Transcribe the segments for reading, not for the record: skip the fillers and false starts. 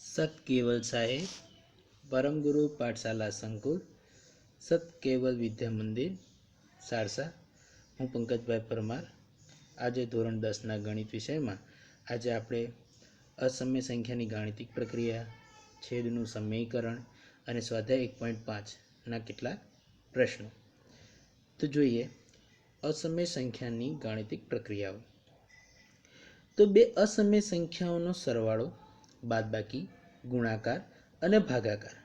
સત કેવલ સાહેબ, પરમ ગુરુ પાઠશાલા સંકુલ, સત કેવલ વિદ્યા મંદિર સારસા. હું પંકજભાઈ પરમાર. આજે ધોરણ 10ના ગણિત વિષયમાં આજે આપણે અસમય સંખ્યાની ગાણિતિક પ્રક્રિયા, છેદનું સમીકરણ અને સ્વાધ્યાય 1.5ના કેટલાક પ્રશ્નો. તો જોઈએ અસમય સંખ્યાની ગાણિતિક પ્રક્રિયાઓ. તો બે અસમય સંખ્યાઓનો સરવાળો, બાદબાકી, ગુણાકાર અને ભાગાકાર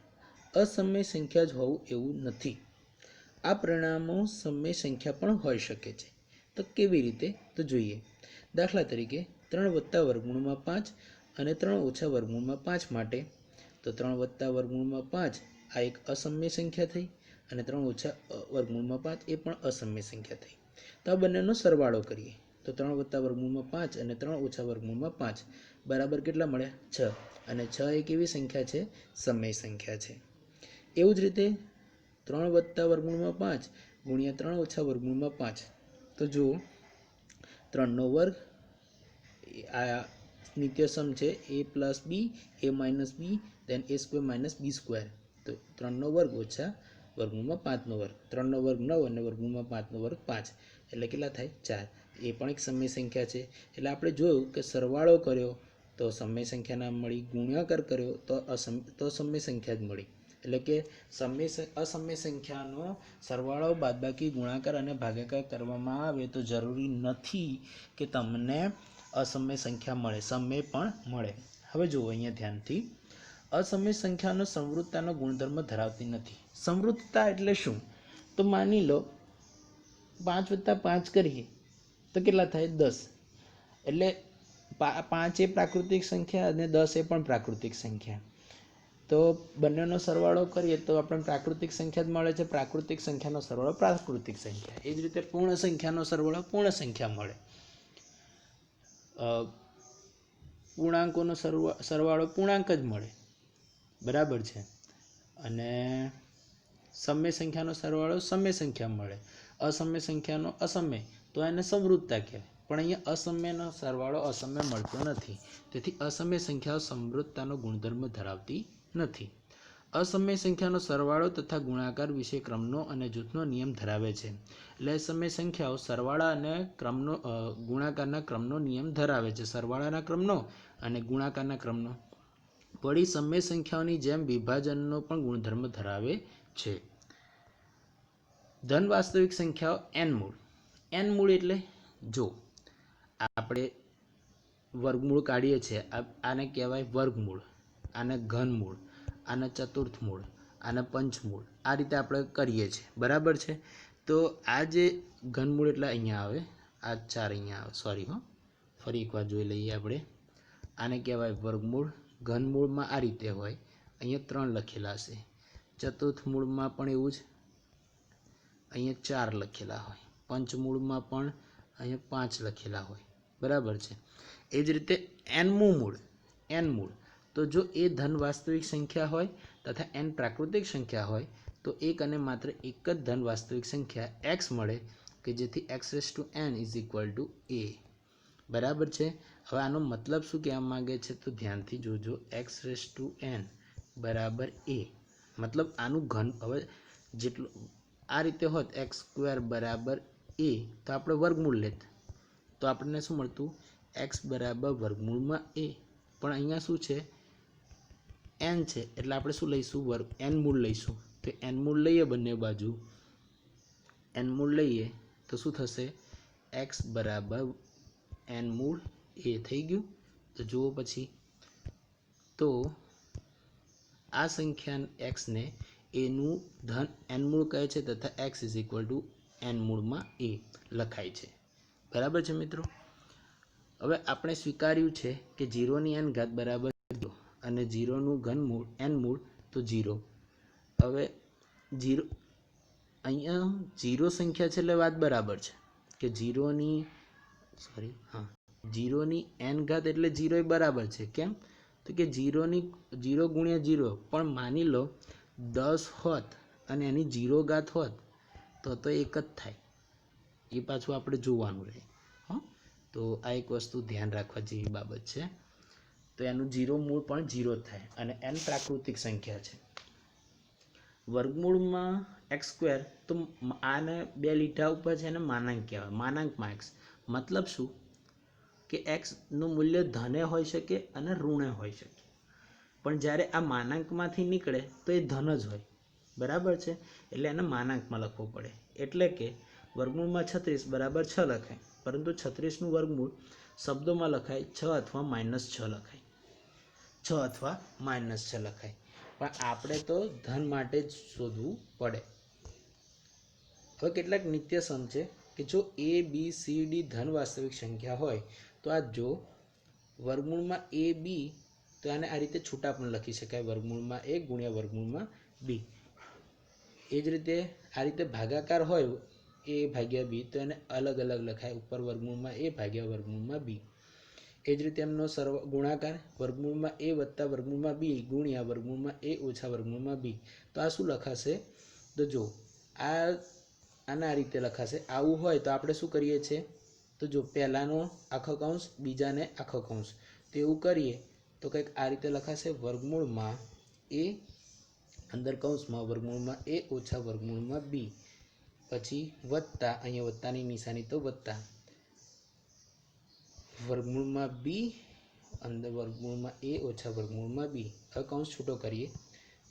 અસમય સંખ્યા જ હોવું એવું નથી. આ પરિણામો સમય સંખ્યા પણ હોઈ શકે છે. તો કેવી રીતે? તો જોઈએ. દાખલા તરીકે 3 + વર્ગમૂળમાં 5 અને 3 - વર્ગમૂળમાં 5 માટે. તો 3 + વર્ગમૂળમાં 5 આ એક અસમય સંખ્યા થઈ અને 3 - વર્ગમૂળમાં 5 એ પણ અસમય સંખ્યા થઈ. તો આ બંનેનો સરવાળો કરીએ તો 3 + વર્ગમૂળમાં 5 અને 3 - વર્ગમૂળમાં 5 બરાબર કેટલા મળ્યા? 6. અને 6 એક એવી સંખ્યા છે, સમય સંખ્યા છે. એવું જ રીતે 3 + વર્ગમૂળમાં 5 ગુણ્યા 3 - વર્ગમૂળમાં 5. તો જુઓ 3નો વર્ગ આ નિત્યસમ છે, a + b a - b then a² - b². તો 3નો વર્ગ ઓછા વર્ગમૂળમાં 5નો વર્ગ. 3નો વર્ગ 9 અને વર્ગમૂળમાં 5નો વર્ગ 5 એટલે કેટલા થાય? 4. એ પણ એક સમય સંખ્યા છે. એટલે આપણે જોયું કે સરવાળો કર્યો તો સમય સંખ્યા ના મળી, ગુણાકાર કર્યો તો સમય સંખ્યા જ મળી. એટલે કે અસમય સંખ્યાનો સરવાળો, બાદબાકી, ગુણાકાર અને ભાગાકાર કરવામાં આવે તો જરૂરી નથી કે તમને અસમય સંખ્યા મળે, સમય પણ મળે. હવે જુઓ અહીંયા ધ્યાનથી, અસમય સંખ્યાનો સમવૃત્તાનો ગુણધર્મ ધરાવતી નથી. સમવૃત્તા એટલે શું? તો માની લો 5 + 5 કરીએ તો કેટલા થાય? 10. એટલે 5 એ પ્રાકૃતિક સંખ્યા અને 10 એ પણ પ્રાકૃતિક સંખ્યા. તો બંનેનો સરવાળો કરીએ તો આપણને પ્રાકૃતિક સંખ્યા જ મળે છે. પ્રાકૃતિક સંખ્યાનો સરવાળો પ્રાકૃતિક સંખ્યા. એ જ રીતે પૂર્ણ સંખ્યાનો સરવાળો પૂર્ણ સંખ્યા મળે. પૂર્ણાંકોનો સરવાળો પૂર્ણાંક જ મળે. બરાબર છે. અને સમય સંખ્યાનો સરવાળો સમય સંખ્યા મળે. અસમય સંખ્યાનો અસમય, તો એને સમવૃત્તા કહેવાય. પણ અહીંયા અસમયનો સરવાળો અસમય મળતો નથી. તેથી અસમય સંખ્યાઓ સમવૃત્તાનો ગુણધર્મ ધરાવતી નથી. અસમય સંખ્યાનો સરવાળો તથા ગુણાકાર વિશે ક્રમનો અને જૂથનો નિયમ ધરાવે છે. એટલે અસમય સંખ્યાઓ સરવાળા અને ગુણાકારના ક્રમનો નિયમ ધરાવે છે. સરવાળાના ક્રમનો અને ગુણાકારના ક્રમનો. વળી સમય સંખ્યાઓની જેમ વિભાજનનો પણ ગુણધર્મ ધરાવે છે. ધન વાસ્તવિક સંખ્યાઓ n મૂળ. n મૂળ એટલે જો આપણે વર્ગમૂળ કાઢીએ છીએ, આને કહેવાય વર્ગમૂળ, આને ઘનમૂળ, આને ચતુર્થ મૂળ, આને પંચમૂળ. આ રીતે આપણે કરીએ છીએ. બરાબર છે. તો આ જે ઘનમૂળ એટલે અહીંયા આવે, આ 4 અહીંયા આવે. સોરી ફરી એકવાર જોઈ લઈએ આપણે. આને કહેવાય વર્ગમૂળ. ઘનમૂળમાં આ રીતે હોય, અહીંયા 3 લખેલા છે. ચતુર્થ મૂળમાં પણ એવું જ, અહીંયા 4 લખેલા હોય. પંચમૂળમાં પણ અહીંયા 5 લખેલા હોય. બરાબર છે. એ જ રીતે n મૂળ. તો જો એ ધન વાસ્તવિક સંખ્યા હોય તથા n પ્રાકૃતિક સંખ્યા હોય તો એક અને માત્ર એક જ ધન વાસ્તવિક સંખ્યા x મળે કે જેથી x⁴n = a. બરાબર છે. હવે આનો મતલબ શું કહેવા માંગે છે તો ધ્યાનથી જોજો. x⁴n = a. મતલબ આનું ઘન. હવે જેટલું આ રીતે હોત x² = a તો આપણે વર્ગમૂળ લેત તો આપણને શું મળતું? x = વર્ગમૂળમાં a. પણ અહીંયા શું છે? n છે એટલે આપણે શું લઈશું? n મૂળ લઈશું. તો n મૂળ લઈએ બંને બાજુ. n મૂળ લઈએ તો શું થશે? x = n મૂળ a થઈ ગયું. તો જુઓ પછી, તો આ સંખ્યા x ને a નું ધન n મૂળ કહે છે તથા x = n મૂળમાં a લખાય છે. બરાબર છે મિત્રો. હવે આપણે સ્વીકાર્યું છે કે 0 ની n ઘાત બરાબર 0 અને 0 નું ઘનમૂળ n મૂળ તો 0. હવે 0 અહીંયા 0 સંખ્યા છે એટલે વાત બરાબર છે કે 0 ની n ઘાત એટલે 0 એ બરાબર છે. કેમ? તો કે 0 × 0. પણ માની લો 10 હોત અને એની 0 ઘાત હોત તો એક જ થાય. એ પાછું આપણે જોવાનું રહે. તો આ એક વસ્તુ ધ્યાન રાખવા જેવી બાબત છે. તો તો એનું 0 મૂળ પણ 0 જ થાય અને n પ્રાકૃતિક સંખ્યા છે. વર્ગમૂળમાં x², તો આને બે લીટા ઉપર છે એને માનાંક કહેવાય. માનાંકમાં x મતલબ શું કે xનું મૂલ્ય ધને હોઈ શકે અને ઋણે હોઈ શકે, પણ જ્યારે આ માનાંકમાંથી નીકળે તો એ ધન જ હોય, બરાબર છે. એટલે એને માનાંકમાં લખવું પડે. એટલે કે વર્ગમૂળમાં 36 બરાબર 6 લખાય, પરંતુ 36નું વર્ગમૂળ શબ્દોમાં લખાય 6 અથવા -6 લખાય, 6 અથવા -6 લખાય, પણ આપણે તો ધન માટે જ શોધવું પડે. હવે કેટલાક નિત્યસમ છે કે જો a b c d ધન વાસ્તવિક સંખ્યા હોય તો આ જો વર્ગમૂળમાં a b, તો આને આ રીતે છૂટા પણ લખી શકાય, વર્ગમૂળમાં a ગુણ્યા વર્ગમૂળમાં b. એ જ રીતે આ રીતે ભાગાકાર હોય a ભાગ્યા b, તો એને અલગ અલગ લખાય, ઉપર વર્ગમૂળમાં a ભાગ્યા વર્ગમૂળમાં b. એ જ રીતે એમનો ગુણાકાર વર્ગમૂળમાં a વત્તા વર્ગમૂળમાં b ગુણ્યા વર્ગમૂળમાં a ઓછા વર્ગમૂળમાં b. તો આ શું લખાશે? તો જો આના રીતે લખાશે. આવું હોય તો આપણે શું કરીએ છીએ, તો જો પહેલાનો આખો કૌંસ બીજાને આખો કૌંસ, તો એવું કરીએ તો કંઈક આ રીતે લખાશે, વર્ગમૂળમાં a અંદર કૌંસમાં વર્ગમૂળમાં a ઓછા વર્ગમૂળમાં b, પછી વત્તા, અહીંયા વત્તાની નિશાની તો વત્તા, વર્ગમૂળમાં b અંદર વર્ગમૂળમાં a ઓછા વર્ગમૂળમાં b. હવે કૌંસ છૂટો કરીએ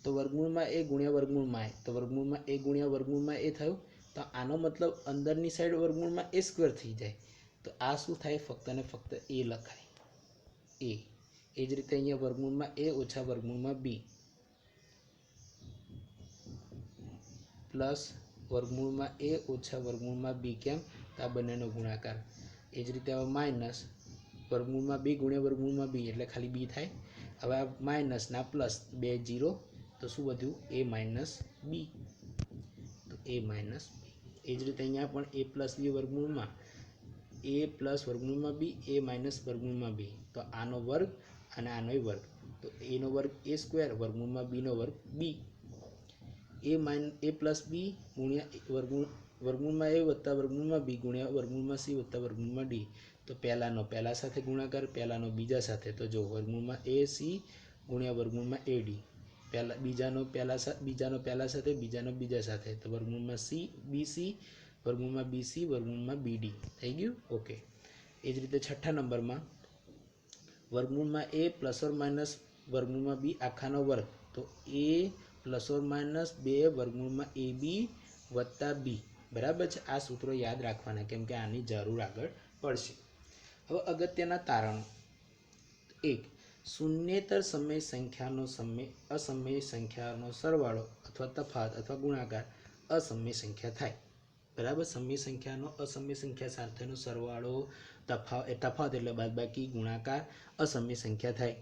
તો વર્ગમૂળમાં a ગુણ્યા વર્ગમૂળમાં a, તો વર્ગમૂળમાં a ગુણ્યા વર્ગમૂળમાં a થયું, તો આનો મતલબ અંદરની સાઈડ વર્ગમૂળમાં a² થઈ જાય, તો આ શું થાય, ફક્ત ને ફક્ત a લખાય, a. એ જ રીતે અહીંયા વર્ગમૂળમાં a ઓછા વર્ગમૂળમાં b પ્લસ વર્ગમૂળમાં a ઓછા વર્ગમૂળમાં b, કેમ તો આ બંનેનો ગુણાકાર. એ જ રીતે હવે માઇનસ વર્ગમૂળમાં b ગુણ્યા વર્ગમૂળમાં b એટલે ખાલી b થાય. હવે આ માઇનસના પ્લસ 2 0, તો શું વધ્યું, a માઇનસ b, તો a માઇનસ b. એ જ રીતે અહીંયા પણ a પ્લસ b વર્ગમૂળમાં a પ્લસ વર્ગમૂળમાં b, a માઇનસ વર્ગમૂળમાં b, તો આનો વર્ગ અને આનો વર્ગ, તો a નો વર્ગ a² વર્ગમૂળમાં b નો વર્ગ b. a પ્લસ b ગુણ્યા વર્ગમૂળમાં a વત્તા વર્ગમૂળમાં b ગુણ્યા વર્ગમૂળમાં c વત્તા વર્ગમૂળમાં d, તો પહેલાનો પહેલા સાથે ગુણાકાર, પહેલાનો બીજા સાથે, તો જો વર્ગમૂળમાં a c ગુણ્યા વર્ગમૂળમાં a d, બીજાનો પહેલા સાથે, બીજાનો બીજા સાથે, તો વર્ગમૂળમાં c bc વર્ગમૂળમાં bc વર્ગમૂળમાં bd થઈ ગયું. ઓકે. એ જ રીતે છઠ્ઠા નંબરમાં વર્ગમૂળમાં a પ્લસ ઓર માઇનસ વર્ગમૂળમાં b આખાનો વર્ગ, તો a પ્લસ ઓર માઇનસ 2 વર્ગમૂળમાં ab વત્તા b, બરાબર છે. આ સૂત્રો યાદ રાખવાના, કેમ કે આની જરૂર આગળ પડશે. હવે અગત્યના તારણો. 1. શૂન્યેતર સમય સંખ્યાનો અસમય સંખ્યાનો સરવાળો અથવા તફાવત અથવા ગુણાકાર અસમય સંખ્યા થાય, બરાબર. સમય સંખ્યાનો અસમય સંખ્યા સાથેનો સરવાળો, તફાવત એટલે બાદબાકી, ગુણાકાર અસમય સંખ્યા થાય.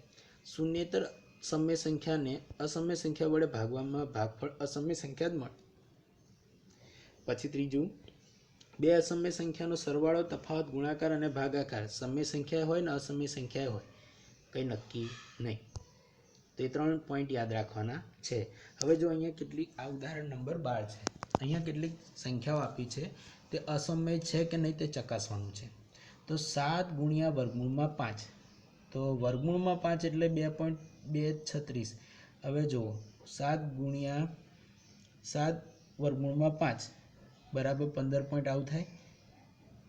શૂન્યેતર સમય સંખ્યાને અસમય સંખ્યા વડે ભાગવામાં ભાગફળ અસમય સંખ્યા જ મળે. પછી ત્રીજું, બે અસમય સંખ્યાનો સરવાળો, તફાવત, ગુણાકાર અને ભાગાકાર સમય સંખ્યા હોય ને અસમય સંખ્યા હોય, કંઈ નક્કી નહીં. તો એ 3 પોઈન્ટ યાદ રાખવાના છે. હવે જો અહીંયા કેટલીક, આ ઉદાહરણ નંબર 12 છે, અહીંયા કેટલીક સંખ્યાઓ આપી છે, તે અસમય છે કે નહીં તે ચકાસવાનું છે. તો 7 ગુણ્યા વર્ગમૂળમાં 5, તો વર્ગમૂળમાં 5 એટલે 2.236. હવે જુઓ 7 ગુણ્યા 7 વર્ગમૂળમાં 5 બરાબર 15 પોઈન્ટ આવું થાય,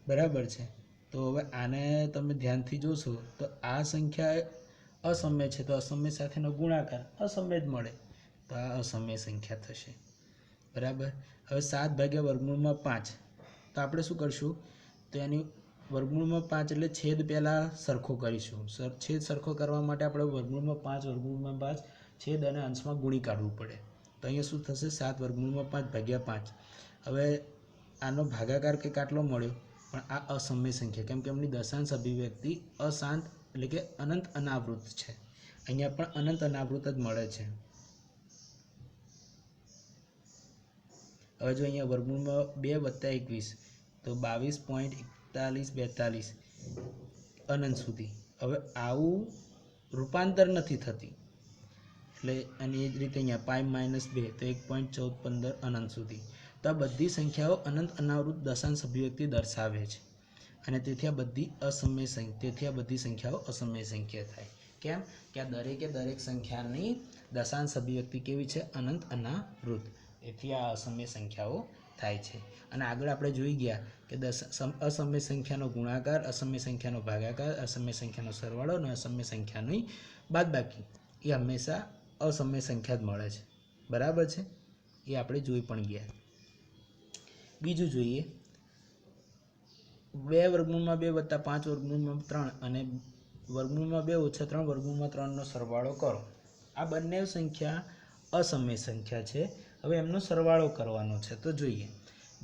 બરાબર છે. તો હવે આને તમે ધ્યાનથી જોશો તો આ સંખ્યા અસમય છે, તો અસમય સાથેનો ગુણાકાર અસમય જ મળે, તો આ અસમય સંખ્યા થશે, બરાબર. હવે 7 ભાગ્યા વર્ગમૂળમાં 5, તો આપણે શું કરશું, તો એની વર્ગમૂળમાં 5 એટલે છેદ પહેલાં સરખો કરીશું. છેદ સરખો કરવા માટે આપણે વર્ગમૂળમાં 5 છેદ અને અંશમાં ગુણી કાઢવું પડે. તો અહીંયા શું થશે, 7 વર્ગમૂળમાં 5 ભાગ્યા 5. હવે આનો ભાગાકાર કંઈક આટલો મળ્યો, પણ આ અસમય સંખ્યા, કેમ કે એમની દશાંશ અભિવ્યક્તિ અશાંત એટલે કે અનંત અનાવૃત છે. અહીંયા પણ અનંત અનાવૃત જ મળે છે. હવે જો અહીંયા વર્ગમૂળમાં 2 વત્તા 21, તો 22.4142 અનંત સુધી. હવે આવું રૂપાંતર નથી થતી, એટલે અને એ જ રીતે અહીંયા પાઈ -2, તો 1.1415 અનંત સુધી. તો આ બધી સંખ્યાઓ અનંત અનાવૃત દશાંશ અભિવ્યક્તિ દર્શાવે છે, અને તેથી આ બધી સંખ્યાઓ અસમય સંખ્યા થાય. કેમ કે આ દરેક સંખ્યાની દશાંશ અભિવ્યક્તિ કેવી છે? અનંત અનાવૃત. એથી આ અસમય સંખ્યાઓ થાય છે. અને આગળ આપણે જોઈ ગયા કે અસમય સંખ્યાનો ગુણાકાર, અસમય સંખ્યાનો ભાગાકાર, અસમય સંખ્યાનો સરવાળો અને અસમય સંખ્યાની બાદબાકી એ હંમેશા અસમય સંખ્યા જ મળે છે. બરાબર છે? એ આપણે જોઈ પણ ગયા. બીજું જોઈએ, 2 વર્ગમૂળમાં 2 વત્તા 5 વર્ગમૂળમાં 3 અને વર્ગમૂળમાં 2 ઓછા 3 વર્ગમૂળમાં 3નો સરવાળો કરો. આ બંને સંખ્યા અસમય સંખ્યા છે. હવે એમનો સરવાળો કરવાનો છે. તો જોઈએ,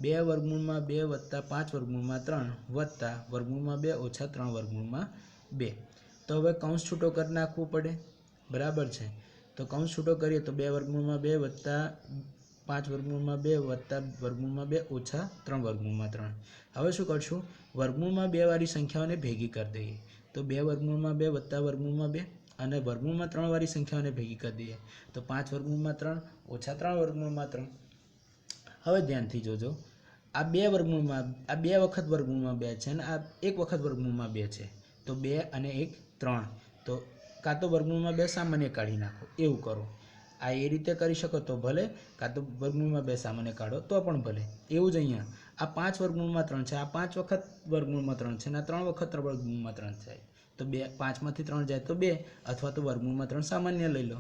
2 વર્ગમૂળમાં 2 વત્તા 5 વર્ગમૂળમાં 3 વત્તા વર્ગમૂળમાં 2 ઓછા 3 વર્ગમૂળમાં 2. તો હવે કૌંસ છૂટો કરી નાખવું પડે. બરાબર છે? તો કૌંસ છૂટો કરીએ તો 2 વર્ગમૂળમાં 2 વત્તા 5 વર્ગમૂળમાં 2 વત્તા વર્ગમૂળમાં 2 ઓછા 3 વર્ગમૂળમાં 3. હવે શું કરશું? વર્ગમૂળમાં 2 વાળી સંખ્યાઓને ભેગી કરી દઈએ. તો 2 વર્ગમૂળમાં 2 વત્તા વર્ગમૂળમાં 2 અને વર્ગમૂળમાં 3 વાળી સંખ્યાઓને ભેગી કરી દઈએ. તો 5 વર્ગમૂળમાં 3 ઓછા 3 વર્ગમૂળમાં 3. હવે ધ્યાનથી જોજો, આ 2 વર્ગમૂળમાં, આ 2 વખત વર્ગમૂળમાં 2 છે અને આ 1 વખત વર્ગમૂળમાં 2 છે. તો 2 અને 1 3. તો કાં તો વર્ગમૂળમાં 2 સામાન્ય કાઢી નાખો, એવું કરો. આ એ રીતે કરી શકો તો ભલે, કાં તો વર્ગમૂળમાં 2 સામાન્ય કાઢો તો પણ ભલે. એવું જ અહીંયા આ 5 વર્ગમૂળમાં 3 છે, આ 5 વખત વર્ગમૂળમાં 3 છે અને આ 3 વખત વર્ગમૂળમાં 3 છે. તો 5 માંથી 3 જાય તો 2, અથવા તો વર્ગમૂળમાં 3 સામાન્ય લઈ લો.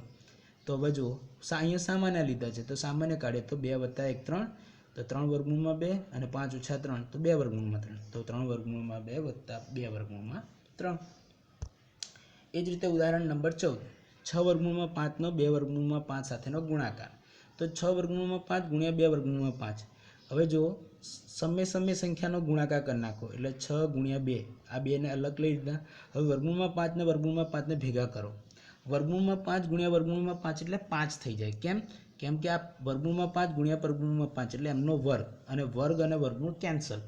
તો હવે જુઓ, અહીંયા સામાન્ય લીધા છે તો સામાન્ય કાઢીએ તો 2 વત્તા 1 3, તો 3 વર્ગમૂળમાં 2 અને 5 ઓછા 3 તો 2 વર્ગમૂળમાં 3. તો 3 વર્ગમૂળમાં 2 વત્તા 2 વર્ગમૂળમાં 3. એ જ રીતે ઉદાહરણ નંબર 14, 6 વર્ગમૂળમાં 5નો 2 વર્ગમૂળમાં 5 સાથેનો ગુણાકાર. તો 6 વર્ગમૂળમાં 5 ગુણ્યા 2 વર્ગમૂળમાં 5. હવે જુઓ, સમય સંખ્યાનો ગુણાકાર કરી નાખો એટલે 6 ગુણ્યા 2, આ 2ને અલગ લઈ લીધા. હવે વર્ગમૂળમાં 5 ને વર્ગમૂળમાં 5ને ભેગા કરો. વર્ગમૂળમાં 5 ગુણ્યા વર્ગમૂળમાં 5 એટલે 5 થઈ જાય. કેમ કે આ વર્ગમૂળમાં 5 ગુણ્યા વર્ગમૂળમાં 5 એટલે એમનો વર્ગ, અને વર્ગ અને વર્ગમૂળ કેન્સલ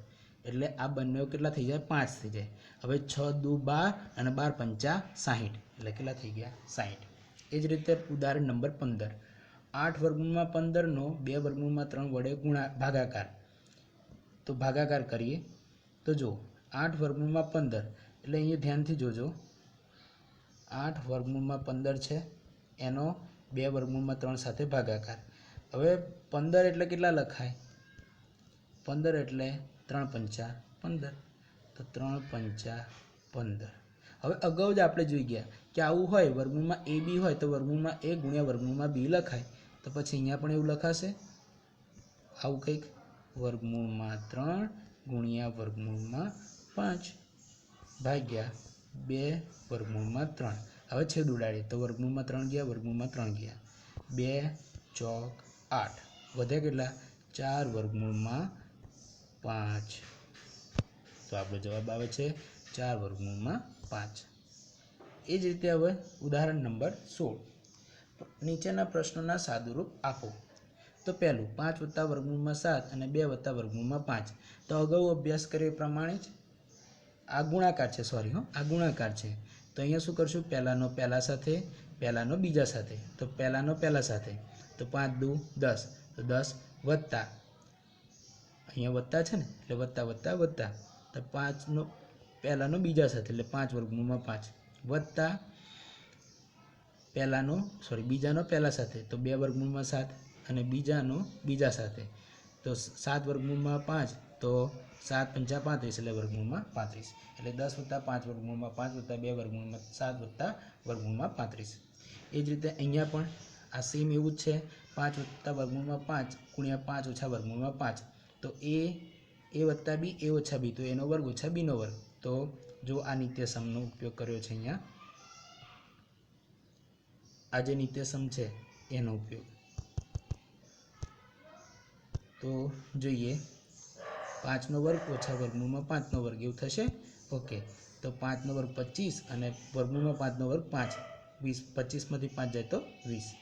એટલે આ બંને કેટલા થઈ જાય? 5 થઈ જાય. હવે 6 દુ 12 અને 12 પંચા 60 એટલે કેટલા થઈ ગયા? 60. એ જ રીતે ઉદાહરણ નંબર 15, 8 વર્ગમૂળમાં 15નો 2 વર્ગમૂળમાં 3 વડે ભાગાકાર. તો ભાગાકાર કરીએ તો જો 8 વર્ગમૂળમાં 15 એટલે અહીંયા ધ્યાનથી જોજો, 8 વર્ગમૂળમાં 15 છે, એનો 2 વર્ગમૂળમાં 3 સાથે ભાગાકાર. હવે 15 એટલે કેટલા લખાય? 15 એટલે 3 પંચા 15. તો 3 પંચા 15. હવે અગાઉ જ આપણે જોઈ ગયા કે આવું હોય, વર્ગમૂળમાં a b હોય તો વર્ગમૂળમાં a ગુણ્યા વર્ગમૂળમાં b લખાય. તો પછી અહીંયા પણ એવું લખાશે આવું કંઈક, વર્ગમૂળમાં 3 ગુણ્યા વર્ગમૂળમાં 5 ભાગ્યા 2 વર્ગમૂળમાં 3. હવે છેદ ઉડાડીએ તો વર્ગમૂળમાં 3 ગયા, વર્ગમૂળમાં 3 ગયા, 2 ચોક 8, વધે કેટલા? 4 વર્ગમૂળમાં 5. તો આપણો જવાબ આવે છે 4 વર્ગમૂળમાં 5. એ જ રીતે હવે ઉદાહરણ નંબર 16, નીચેના પ્રશ્નોના સાદુરૂપ આપો. તો પહેલું, 5 વત્તા વર્ગમૂળમાં 7 અને 2 વત્તા વર્ગમૂળમાં 5. તો અગાઉ અભ્યાસ કર્યો એ પ્રમાણે જ આ ગુણાકાર છે, આ ગુણાકાર છે. તો અહીંયા શું કરશું? પહેલાનો પહેલા સાથે, પહેલાનો બીજા સાથે. તો પહેલાનો પહેલા સાથે, તો 5 દુ 10, તો 10 વત્તા, અહીંયા વત્તા છે ને એટલે વત્તા વત્તા વત્તા, તો 5નો પહેલાનો બીજા સાથે એટલે 5 વર્ગમૂળમાં 5 વત્તા બીજાનો પહેલા સાથે, તો 2 વર્ગમૂળમાં 7 અને બીજાનો બીજા સાથે, તો 7 વર્ગમૂળમાં 5, તો 7 પંચા 35 એટલે વર્ગમૂળમાં 35. એટલે 10 વત્તા 5 વર્ગમૂળમાં 5 વત્તા 2 વર્ગમૂળમાં 7 વત્તા વર્ગમૂળમાં 35. એ જ રીતે અહીંયા પણ આ સેમ એવું જ છે, 5 વત્તા વર્ગમૂળમાં 5 ગુણ્યા 5 ઓછા વર્ગમૂળમાં 5. તો a વત્તા b, a ઓછા b, તો એનો વર્ગ ઓછા bનો વર્ગ. તો જો આ નિત્યસમનો ઉપયોગ કર્યો છે અહીંયા, આ જે નિત્યસમ છે એનો ઉપયોગ. તો જોઈએ, 5નો વર્ગ ઓછા વર્ગમૂળમાં 5નો વર્ગ એવું થશે. ઓકે, તો 5નો વર્ગ 25 અને વર્ગમૂળમાં 5નો વર્ગ 5, 20, 25માંથી 5 જાય તો 20.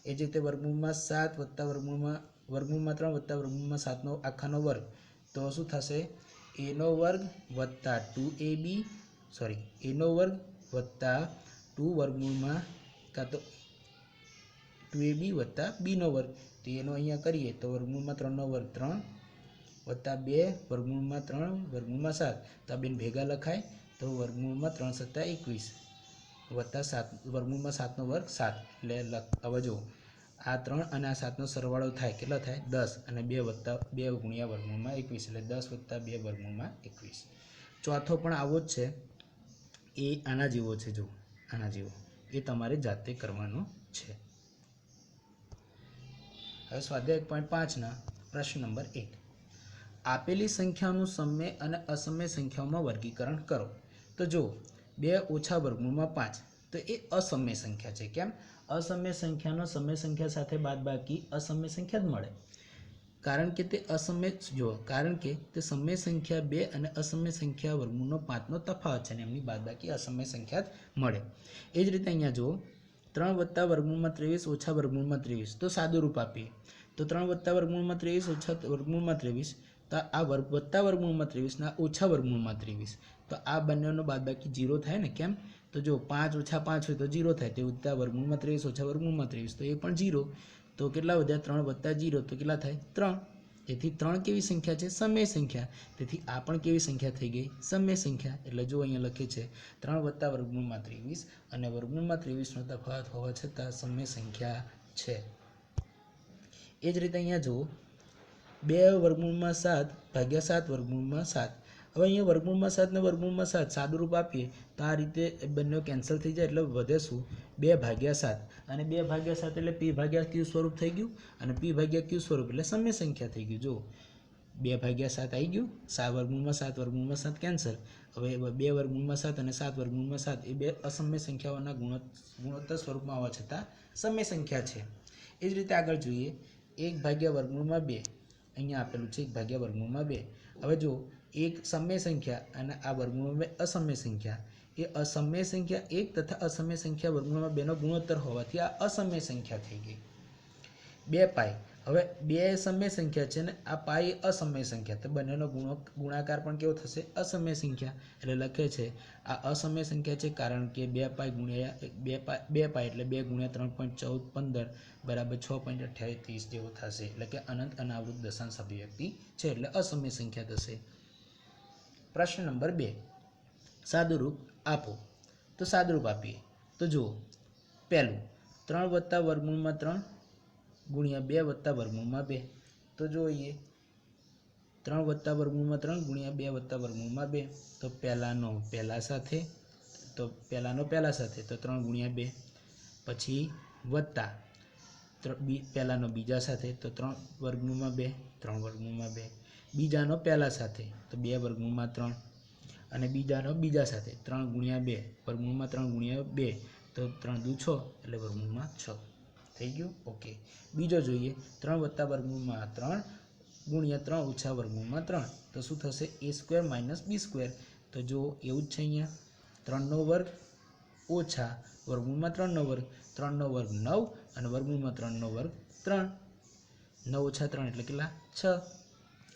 એ જ રીતે વર્ગમૂળમાં 7 વત્તા વર્ગમૂળમાં 3 વત્તા વર્ગમૂળમાં 7નો આખાનો વર્ગ. તો શું થશે? a નો વર્ગ વત્તા 2ab, a નો વર્ગ વત્તા 2 વર્ગમૂળમાં, કાં તો 2ab વત્તા bનો વર્ગ. તો એનો અહીંયા કરીએ તો વર્ગમૂળમાં 3નો વર્ગ 3 વત્તા 2 વર્ગમૂળમાં 3 વર્ગમૂળમાં 7, તો આ બેન ભેગા લખાય તો વર્ગમૂળમાં 3 + 21. વત્તા 7 વર્ગમૂળમાં 7નો વર્ગ 7 એટલે હવે જો આ 3 અને આ 7નો સરવાળો થાય કેટલો થાય 10 અને 2 વત્તા 2 ગુણ્યા વર્ગમૂળમાં 21 એટલે 10 વત્તા 2 વર્ગમૂળમાં 21. ચોથો પણ આવો જ છે, એ આના જેવો છે, જો આના જેવો, એ તમારે જાતે કરવાનો છે. હવે સ્વાધ્યાય 1.5ના પ્રશ્ન નંબર 1, આપેલી સંખ્યાઓનું સમય અને અસમય સંખ્યાઓમાં વર્ગીકરણ કરો. તો જો 2 ઓછા વર્ગમૂળમાં 5 તો એ અસમય સંખ્યા છે. કેમ? અસમય સંખ્યાનો સમય સંખ્યા સાથે બાદબાકી અસમય સંખ્યા જ મળે, કારણ કે તે અસમય, જો કારણ કે તે સમય સંખ્યા 2 અને અસમય સંખ્યા વર્ગમૂળનો 5નો તફાવત છે અને એમની બાદબાકી અસમય સંખ્યા જ મળે. એ જ રીતે અહીંયા જુઓ 3 વત્તા વર્ગમૂળમાં 23 ઓછા વર્ગમૂળમાં 23, તો સાદું રૂપ આપીએ તો 3 વત્તા વર્ગમૂળમાં 23 ઓછા વર્ગમૂળમાં 23, તો આ વત્તા વર્ગમૂળમાં 23 ના ઓછા વર્ગમૂળમાં 23, તો આ બંનેનો બાદબાકી 0 થાય ને. કેમ? તો જો 5 ઓછા 5 હોય તો 0 થાય, તે વત્તા વર્ગમૂળમાં 23 ઓછા વર્ગમૂળમાં 23, તો એ પણ 0. તો કેટલા વધ્યા? 3 વત્તા 0 તો કેટલા થાય? 3. તેથી 3 કેવી સંખ્યા છે? સમય સંખ્યા. તેથી આ પણ કેવી સંખ્યા થઈ ગઈ? સમય સંખ્યા. એટલે જો અહીંયા લખે છે 3 વત્તા વર્ગમૂળમાં 23 અને વર્ગમૂળમાં 23નો તફાવત હોવા છતાં સમય સંખ્યા છે. એ જ રીતે અહીંયા જુઓ 2 વર્ગમૂળમાં 7 ભાગ્યા 7 વર્ગમૂળમાં 7. હવે અહીંયા વર્ગમૂળમાં 7 ને વર્ગમૂળમાં 7 સાદું રૂપ આપીએ તો આ રીતે બંને કેન્સલ થઈ જાય, એટલે વધે શું? 2 ભાગ્યા 7, અને 2 ભાગ્યા 7 એટલે p ભાગ્યા q સ્વરૂપ થઈ ગયું, અને p ભાગ્યા q સ્વરૂપ એટલે સમય સંખ્યા થઈ ગયું. જો 2 ભાગ્યા 7 આવી ગયું, 7 વર્ગમૂળમાં 7 કેન્સલ. હવે 2 વર્ગમૂળમાં 7 અને 7 વર્ગમૂળમાં 7 એ બે અસમય સંખ્યાઓના ગુણોત્તર સ્વરૂપમાં હોવા છતાં સમય સંખ્યા છે. એ જ રીતે આગળ જોઈએ 1 ભાગ્યા વર્ગમૂળમાં 2, અહીંયા આપેલું છે 1 ભાગ્યા વર્ગમૂળમાં 2. હવે જો એક સમય સંખ્યા અને આ વર્ગમૂળમાં 2 અસમય સંખ્યા, એ અસમય સંખ્યા 1 તથા અસમય સંખ્યા વર્ગમૂળમાં 2નો ગુણોત્તર હોવાથી આ અસમય સંખ્યા થઈ ગઈ. 2 પાઈ, હવે 2 સમય સંખ્યા છે ને આ પાઈ અસમય સંખ્યા, તો બંનેનો ગુણાકાર પણ કેવો થશે? અસમય સંખ્યા. એટલે લખે છે આ અસમય સંખ્યા છે, કારણ કે 2 પાઈ ગુણ્યા 2 પાઈ એટલે 2 ગુણ્યા 3.1415 બરાબર 6.38 જેવું થશે. એટલે કે અનંત અનાવૃત દશાંશ અભિવ્યક્તિ છે, એટલે અસમય સંખ્યા થશે. પ્રશ્ન નંબર 2, સાદુરૂપ આપો. તો સાદુરૂપ આપીએ તો જુઓ પહેલું 3 વત્તા વર્ગમૂળમાં 3 ગુણ્યા 2 વત્તા વર્ગમૂળમાં 2. તો જોઈએ 3 વત્તા વર્ગમૂળમાં 3 ગુણ્યા 2 વત્તા વર્ગમૂળમાં 2, તો પહેલાનો પહેલા સાથે, તો 3 ગુણ્યા 2, પછી વત્તા પહેલાનો બીજા સાથે, તો 3 વર્ગમૂળમાં 2, 3 વર્ગમૂળમાં 2, બીજાનો પહેલા સાથે તો 2 વર્ગમૂળમાં 3, અને બીજાનો બીજા સાથે 3 ગુણ્યા 2 વર્ગમૂળમાં 3 ગુણ્યા 2, તો 3 દુ 6 એટલે વર્ગમૂળમાં 6 થઈ ગયું. ઓકે. બીજો જોઈએ 3 વત્તા વર્ગમૂળમાં 3 ગુણ્યા 3 ઓછા વર્ગમૂળમાં 3, તો શું થશે? a² - b². તો જો એવું જ છે, અહીંયા 3નો વર્ગ ઓછા વર્ગમૂળમાં 3નો વર્ગ, 3નો વર્ગ 9 અને વર્ગમૂળમાં 3નો વર્ગ 3, 9 ઓછા 3 એટલે કેટલા? 6.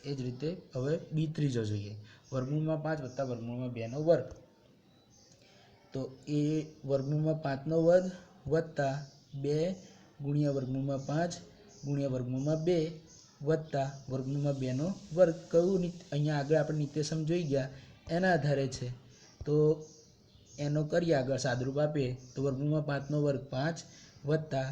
એ જ રીતે હવે બી ત્રીજો જોઈએ વર્ગમૂળમાં 5 વત્તા વર્ગમૂળમાં 2નો વર્ગ, તો એ વર્ગમૂળમાં 5નો વર્ગ વત્તા 2 ગુણ્યા વર્ગમૂળમાં 5 ગુણ્યા વર્ગમૂળમાં 2 વત્તા વર્ગમૂળમાં 2નો વર્ગ. કયું અહીંયા આગળ આપણે નિત્યસમ જોઈ ગયા એના આધારે છે, તો એનો કરીએ આગળ સાદુરૂપ આપીએ તો વર્ગમૂળમાં 5નો વર્ગ 5 વત્તા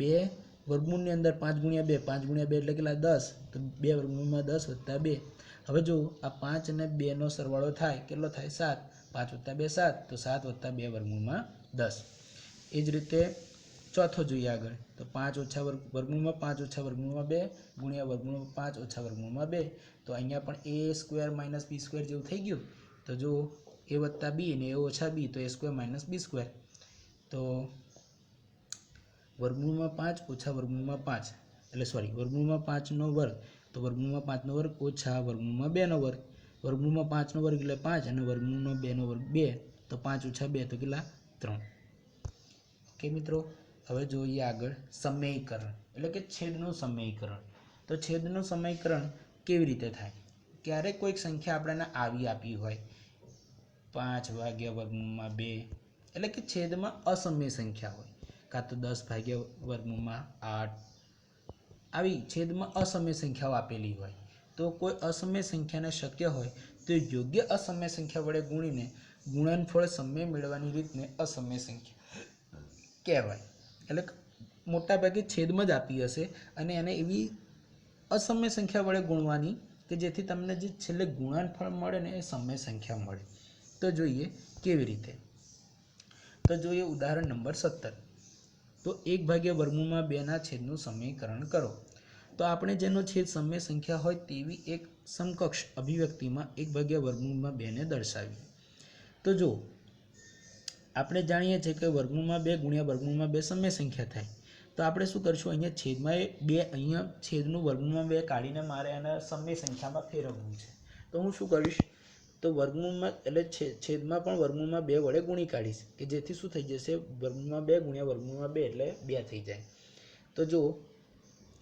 2 વર્ગમૂળની અંદર 5 ગુણ્યા 2, 5 ગુણ્યા 2 એટલે કેટલા? 10, તો 2 વર્ગમૂળમાં 10 વત્તા 2. હવે જો આ 5 અને 2નો સરવાળો થાય કેટલો થાય? 7. 5 વત્તા 2 7, તો 7 વત્તા 2 વર્ગમૂળમાં 10. એ જ રીતે ચોથો જોઈએ આગળ તો 5 ઓછા વર્ગમૂળમાં 5 ઓછા વર્ગમૂળમાં 2 ગુણ્યા વર્ગમૂળમાં 5 ઓછા વર્ગમૂળમાં 2, તો અહીંયા પણ a² - b² જેવું થઈ ગયું. તો જો a વત્તા b અને a ઓછા b, તો a² - b². તો વર્ગમૂળમાં 5 ઓછા વર્ગમૂળમાં 5 એટલે સોરી વર્ગમૂળમાં 5નો વર્ગ, તો વર્ગમૂળમાં 5નો વર્ગ ઓછા વર્ગમૂળમાં 2નો વર્ગ, વર્ગમૂળમાં 5નો વર્ગ એટલે 5 અને વર્ગમૂળમાં 2નો વર્ગ 2, તો 5 ઓછા 2 તો કેટલા? 3. ઓકે મિત્રો, હવે જોઈએ આગળ સમયકરણ એટલે કે છેદનું સમયકરણ. તો છેદનું સમયકરણ કેવી રીતે થાય? ક્યારેક કોઈક સંખ્યા આપણને આવી આપી હોય 5 ભાગ્યા વર્ગમૂળમાં 2, એટલે કે છેદમાં અસમય સંખ્યા હોય, કાં તો 10 ભાગ્યા વર્ગમૂળમાં 8, આવી છેદમાં અસમય સંખ્યાઓ આપેલી હોય, તો કોઈ અસમય સંખ્યાને શક્ય હોય તો યોગ્ય અસમય સંખ્યા વડે ગુણીને ગુણનફળ સમય મેળવવાની રીતને અસમય સંખ્યા કહેવાય. એટલે મોટાભાગે છેદમાં જ આપી હશે અને એને એવી અસમય સંખ્યા વડે ગુણવાની કે જેથી તમને જે છેલ્લે ગુણનફળ મળે ને એ સમય સંખ્યા મળે. તો જોઈએ કેવી રીતે. તો જોઈએ ઉદાહરણ નંબર 17. તો 1/2 છેદનું સમીકરણ કરો. તો આપણે જેનો છેદ સમય સંખ્યા હોય તેવી એક સમકક્ષ અભિવ્યક્તિમાં 1/2 ને દર્શાવીએ. તો જો આપણે જાણીએ છીએ કે √2 ગુણ્યા √2 સમય સંખ્યા થાય. તો આપણે શું કરશું, અહીંયા છેદમાં અહીંયા છેદનું √2 કાઢીને મારે આને સમય સંખ્યામાં ફેરવવું છે. તો હું શું કરીશ, તો વર્ગમૂળમાં એટલે છેદમાં પણ √2 વડે ગુણી કાઢીશ કે જેથી શું થઈ જશે, √2 ગુણ્યા √2 એટલે 2 થઈ જાય. તો જો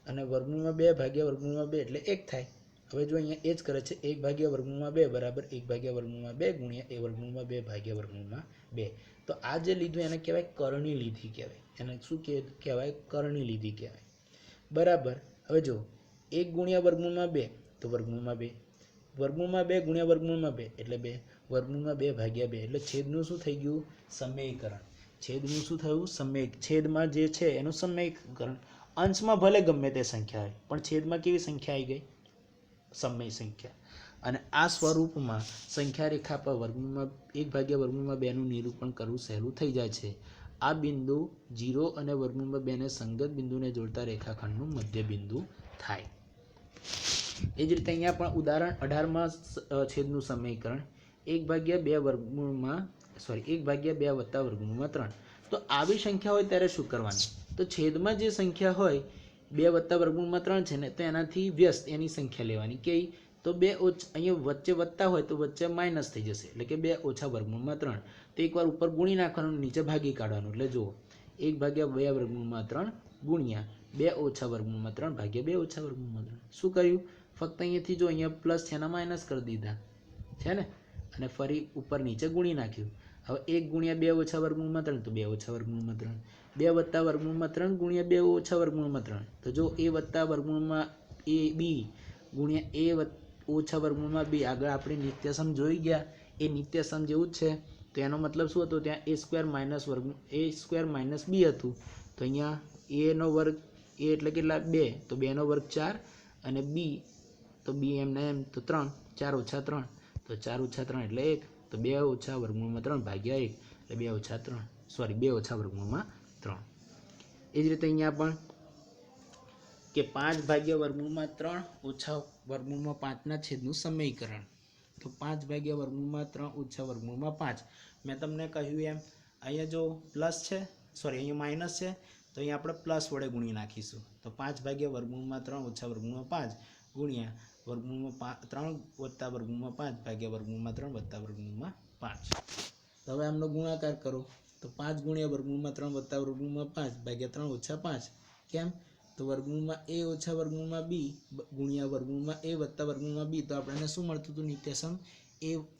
અને √2 ભાગ્યા √2 એટલે 1 થાય. હવે જો અહીંયા એ જ કરે છે 1/2 બરાબર 1/2 ગુણ્યા એ √2 ભાગ્યા √2. તો આ જે લીધું એને કહેવાય કરણી લીધી કહેવાય. એને શું કહેવાય, કરણી લીધી કહેવાય. બરાબર. હવે જો 1 ગુણ્યા √2 તો √2, √2 ગુણ્યા √2 એટલે 2, √2 ભાગ્યા 2 એટલે છેદનું શું થઈ ગયું, સમીકરણ. છેદનું શું થયું, છેદમાં જે છે એનું સમીકરણ. અંશમાં ભલે ગમે તે સંખ્યા હોય પણ છેદમાં કેવી સંખ્યા આવી ગઈ, સમય સંખ્યા. અને આ સ્વરૂપમાં સંખ્યા રેખા પર 1/2 નું નિરૂપણ કરવું સહેલું થઈ જાય છે. આ બિંદુ 0 અને √2 ને સંગત બિંદુને જોડતા રેખાખંડનું મધ્ય બિંદુ થાય. એ જ રીતે અહીંયા પણ ઉદાહરણ 18માં છેદનું સમીકરણ 1/2 તો આવી સંખ્યા હોય ત્યારે શું કરવાનું, તો છેદમાં જે સંખ્યા હોય 2 + √3 છે ને તો એનાથી વ્યસ્ત એની સંખ્યા લેવાની કે તો 2 અહીંયા વચ્ચે વત્તા હોય તો વચ્ચે માઇનસ થઈ જશે એટલે કે 2 - √3. તો એકવાર ઉપર ગુણી નાખવાનું, નીચે ભાગી કાઢવાનું. એટલે જુઓ 1/2 ગુણ્યા 2 - √3 ભાગ્યા 2 - √3. શું કર્યું, ફક્ત અહીંયાથી જો અહીંયા પ્લસ છે એના માઇનસ કરી દીધા છે ને, અને ફરી ઉપર નીચે ગુણી નાખ્યું. હવે 1 ગુણ્યા 2 - √3 તો 2 - √3, 2 + √3 ગુણ્યા 2 - √3. તો જો a વત્તા વર્ગમૂળમાં a b ગુણ્યા a ઓછા વર્ગમૂળમાં b. આગળ આપણે નિત્યસમ જોઈ ગયા, એ નિત્યસમ જેવું જ છે. તો એનો મતલબ શું હતો, ત્યાં a² - b હતું. તો અહીંયા a નો વર્ગ, a એટલે કેટલા 2, તો 2 નો વર્ગ 4 અને b તો b એમને એમ તો 3, 4 - 3 તો 4 - 3 એટલે 1. તો 2 - √3 ભાગ્યા 1 એટલે 2 - 3. એ જ રીતે અહીંયા પણ કે 5/√3 ઓછા √5 છેદનું સમીકરણ. તો 5/√3 - મેં તમને કહ્યું એમ અહીંયા જો પ્લસ છે, અહીંયા માઇનસ છે, તો અહીંયા આપણે પ્લસ વડે ગુણી નાખીશું. તો 5/√3 ઓછા √5 ગુણ્યા √3 વત્તા √5 ભાગ્યા √3 વત્તા √5. તો હવે આમનો ગુણાકાર કરો. તો 5 ગુણ્યા √3 વત્તા √5 ભાગ્યા 3 ઓછા 5. કેમ, તો વર્ગમૂળમાં a ઓછા વર્ગમૂળમાં b ગુણ્યા વર્ગમૂળમાં a વત્તા વર્ગમૂળમાં b. તો આપણને શું મળતું હતું નિત્યસમ,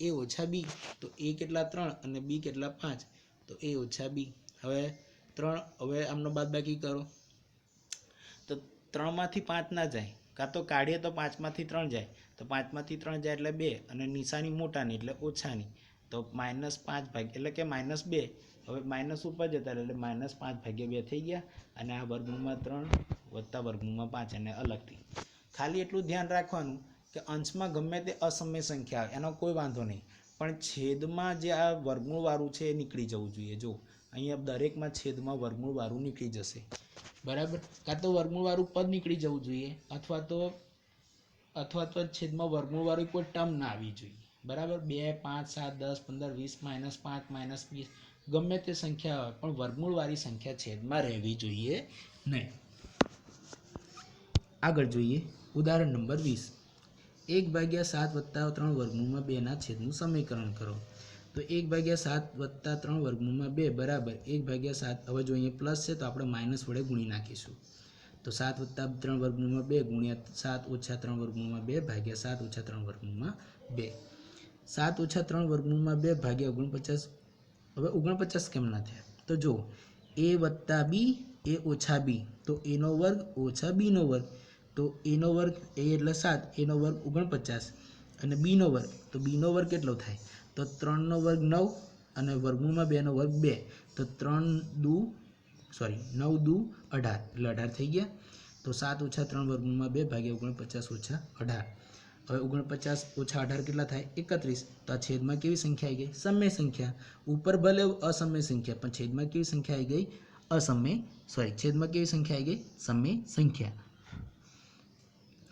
a ઓછા b. તો a કેટલા 3 અને b કેટલા 5, તો a ઓછા b. હવે આમનો બાદબાકી કરો. તો 3 માંથી 5 ના જાય, કાં તો કાઢીએ તો 5 માંથી 3 જાય. તો 5 માંથી 3 જાય એટલે 2 અને નિશાની મોટાની એટલે ઓછાની. તો -5 એટલે કે -2. હવે માઇનસ ઉપર જતા એટલે -5/2 થઈ ગયા. અને આ વર્ગમૂળમાં 3 વત્તા વર્ગમૂળમાં 5 એને અલગથી. ખાલી એટલું ધ્યાન રાખવાનું કે અંશમાં ગમે તે અસમય સંખ્યા આવે એનો કોઈ વાંધો નહીં, પણ છેદમાં જે આ વર્ગમૂળવાળું છે એ નીકળી જવું જોઈએ. જો અહીંયા દરેકમાં છેદમાં વર્ગમૂળવાળું નીકળી જશે, બરાબર. કાં તો વર્ગમૂળવાળું પદ નીકળી જવું જોઈએ અથવા તો છેદમાં વર્ગમૂળવાળું કોઈ ટર્મ ના આવી જોઈએ, બરાબર. 2, 5, 7, 10, 15, 20, -5, -20 ગમે તે સંખ્યા હોય પણ વર્ગમૂળવાળી સંખ્યા છેદમાં રહેવી જોઈએ નહીં. આગળ જોઈએ ઉદાહરણ નંબર 20. 1/7 + 3 √2 છેદનું સમીકરણ કરો. તો 1/7 + 3 √2 બરાબર 1/7. હવે જો અહીંયા પ્લસ છે તો આપણે માઇનસ વડે ગુણી નાખીશું. તો 7 + 3 √2 ગુણ્યા 7 - 3 √2 ભાગ્યા 7 - 3 √2. 7 - 3 √2 ભાગ્યા 49. હવે 49 કેમ ના થયા, તો જો a + b a ઓછા b, તો a નો વર્ગ ઓછા b નો વર્ગ. તો a નો વર્ગ a એટલે 7, a નો વર્ગ 49 અને b નો વર્ગ, તો b નો વર્ગ કેટલો થાય તો 3નો વર્ગ 9 અને વર્ગમૂળમાં 2નો વર્ગ 2, તો 9 દુ 18 એટલે 18 થઈ ગયા. તો 7 ઓછા 3 વર્ગમૂળમાં 2 ભાગ્યા 49 ઓછા 18. હવે 49 ઓછા 18 કેટલા થાય? 31. તો આ છેદમાં કેવી સંખ્યા આવી ગઈ? સમય સંખ્યા. ઉપર ભલે અસમય સંખ્યા, પણ છેદમાં કેવી સંખ્યા આવી ગઈ? છેદમાં કેવી સંખ્યા આવી ગઈ? સમય સંખ્યા.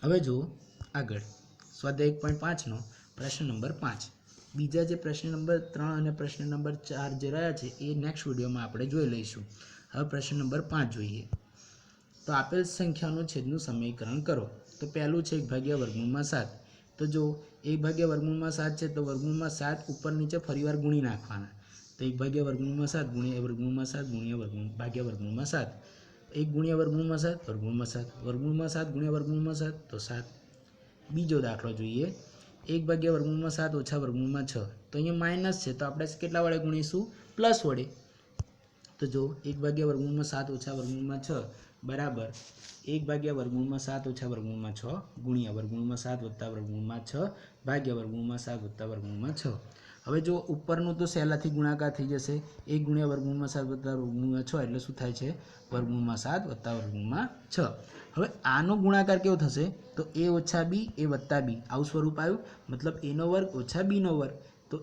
હવે જો આગળ સ્વાધ્યાય 1.5 નો પ્રશ્ન નંબર 5. બીજા જે પ્રશ્ન નંબર 3 અને પ્રશ્ન નંબર 4 જે રહ્યા છે એ નેક્સ્ટ વિડીયોમાં આપણે જોઈ લઈશું. હવે પ્રશ્ન નંબર 5 જોઈએ. તો આપેલ સંખ્યાનું છેદનું સમીકરણ કરો. તો પહેલું છે 1/7. તો જો 1/7 છે તો વર્ગમૂળમાં 7 ઉપર નીચે ફરીવાર ગુણી નાખવાના. તો 1/7 ગુણ્યા વર્ગમૂળમાં 7 ગુણ્યા ભાગ્યા વર્ગમૂળમાં 7. 1 ગુણ્યા વર્ગમૂળમાં 7 વર્ગમૂળમાં 7 વર્ગમૂળમાં 7 ગુણ્યા વર્ગમૂળમાં 7 તો 7. બીજો દાખલો જોઈએ. 1/7 ઓછા વર્ગમૂળમાં 6. તો અહીંયા માઇનસ છે તો આપણે કેટલા વડે ગુણીશું? પ્લસ વડે. તો જો 1/7 ઓછા વર્ગમૂળમાં 6 બરાબર 1/7 ઓછા વર્ગમૂળમાં 6 ગુણ્યા વર્ગમૂળમાં 7 વત્તા વર્ગમૂળમાં 6 ભાગ્યા વર્ગમૂળમાં 7 વત્તા વર્ગમૂળમાં 6. હવે જો ઉપરનું તો સહેલાથી ગુણાકાર થઈ જશે. 1 ગુણ્યા વર્ગમૂળમાં 7 વત્તા વર્ગમૂળમાં 6 એટલે શું થાય છે? વર્ગમૂળમાં 7 વત્તા વર્ગમૂળમાં 6. હવે આનો ગુણાકાર કેવો થશે? તો a ઓછા b a વત્તા b આવું સ્વરૂપ આવ્યું. મતલબ a નો વર્ગ ઓછા b નો વર્ગ. તો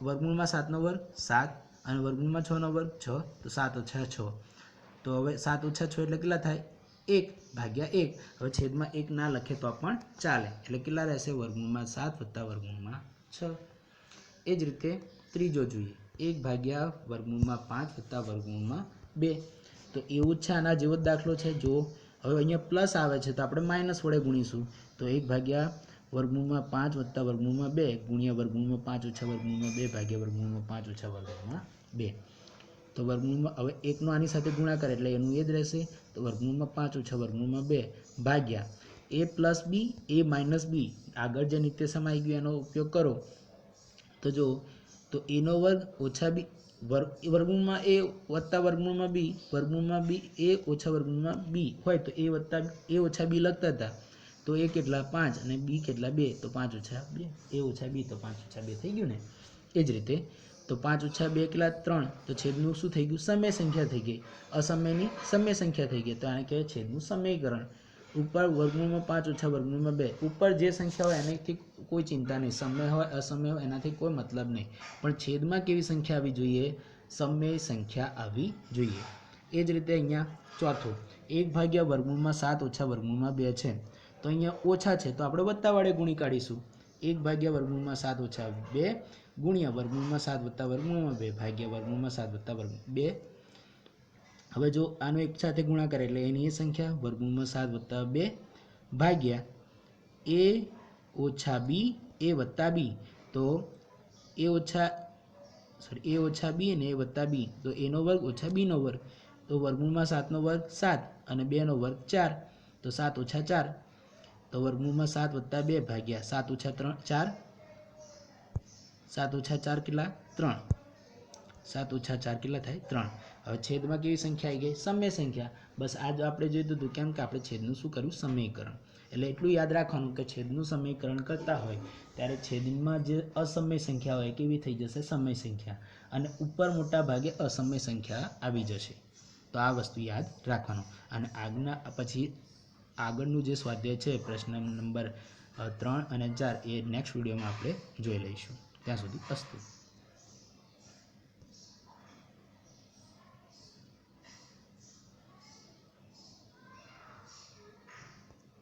વર્ગમૂળમાં 7નો વર્ગ 7 અને વર્ગમૂળમાં 6નો વર્ગ 6 તો 7 ઓછા 6. તો હવે 7 ઓછા 6 એટલે કેટલા થાય? 1/1. હવે છેદમાં 1 ના લખે તો પણ ચાલે. એટલે કેટલા રહેશે? વર્ગમૂળમાં 7 વત્તા વર્ગમૂળમાં 6. એ જ રીતે ત્રીજો જોઈએ. 1/5 વત્તા વર્ગમૂળમાં 2. તો એવું જ છે, આના જેવો જ દાખલો છે. જો હવે અહીંયા પ્લસ આવે છે તો આપણે માઇનસ વડે ગુણીશું. તો 1/5 વત્તા વર્ગમૂળમાં 2 ગુણ્યા વર્ગમૂળમાં 5 ઓછા વર્ગમૂળમાં 2 ભાગ્યા વર્ગમૂળમાં 5 ઓછા વર્ગમૂળમાં 2. તો વર્ગમૂળમાં હવે 1નો આની સાથે ગુણાકાર એટલે એનું એ જ રહેશે. તો વર્ગમૂળમાં 5 ઓછા વર્ગમૂળમાં 2 ભાગ્યા a plus b a minus b આગળ જે નિત્યસમ આવી ગયું એનો ઉપયોગ કરો. તો જો તો a નો વર્ગ ઓછા b વર્ગમૂળમાં a વત્તા વર્ગમૂળમાં b a ઓછા વર્ગમૂળમાં b હોય તો a ઓછા b લખતા હતા. તો a કેટલા? 5 અને b કેટલા? 2. તો 5 ઓછા 2 a ઓછા b તો 5 ઓછા 2 થઈ ગયું ને. એ જ રીતે તો 5 ઓછા 2 કેટલા? 3. તો છેદનું શું થઈ ગયું? સમય સંખ્યા થઈ ગઈ. અસમયની સમય સંખ્યા થઈ ગઈ. તો આને કહેવાય છેદનું સમીકરણ. ઉપર વર્ગમૂળમાં 5 ઓછા વર્ગમૂળમાં 2 ઉપર જે સંખ્યા હોય એનાથી કોઈ ચિંતા નહીં. સમય હોય અસમય હોય એનાથી કોઈ મતલબ નહીં. પણ છેદમાં કેવી સંખ્યા આવી જોઈએ? સમય સંખ્યા આવી જોઈએ. એ જ રીતે અહીંયા ચોથું 1/7 ઓછા વર્ગમૂળમાં 2 છે. તો અહીંયા ઓછા છે તો આપણે વત્તા વડે ગુણી કાઢીશું. 1/7 ઓછા 2 ગુણ્યા વર્ગમૂળમાં 7 વત્તા વર્ગમૂળમાં 2 ભાગ્યા વર્ગમૂળમાં 7 વત્તા વર્ગમૂળ 2. હવે જો આનો એક સાથે ગુણાકાર એટલે એની એ સંખ્યા વર્ગમૂળમાં 7 વત્તા 2 ભાગ્યા a ઓછા b a વત્તા b. તો a ઓછા b અને a વત્તા b તો a નો વર્ગ ઓછા b નો વર્ગ. તો વર્ગમૂળમાં 7નો વર્ગ 7 અને 2નો વર્ગ 4 તો 7 ઓછા 4. તો વર્ગમૂળમાં 7 વત્તા 2 ભાગ્યા 7 ઓછા 4 7 ઓછા 4 કેટલા? 3. 7 ઓછા 4 કેટલા થાય? 3. હવે છેદમાં કેવી સંખ્યા આવી ગઈ? સમય સંખ્યા. બસ આજ આપણે જોઈતું હતું. કેમ કે આપણે છેદનું શું કર્યું? સમીકરણ. એટલે એટલું યાદ રાખવાનું કે છેદનું સમીકરણ કરતા હોય ત્યારે છેદમાં જે અસમય સંખ્યા હોય કેવી થઈ જશે? સમય સંખ્યા. અને ઉપર મોટા ભાગે અસમય સંખ્યા આવી જશે. તો આ વસ્તુ યાદ રાખવાનું. અને આગળનું જે સ્વાધ્યાય છે પ્રશ્ન નંબર 3 અને 4 એ નેક્સ્ટ વિડીયોમાં આપણે જોઈ લઈશું. ત્યાં સુધી અસ્તુ.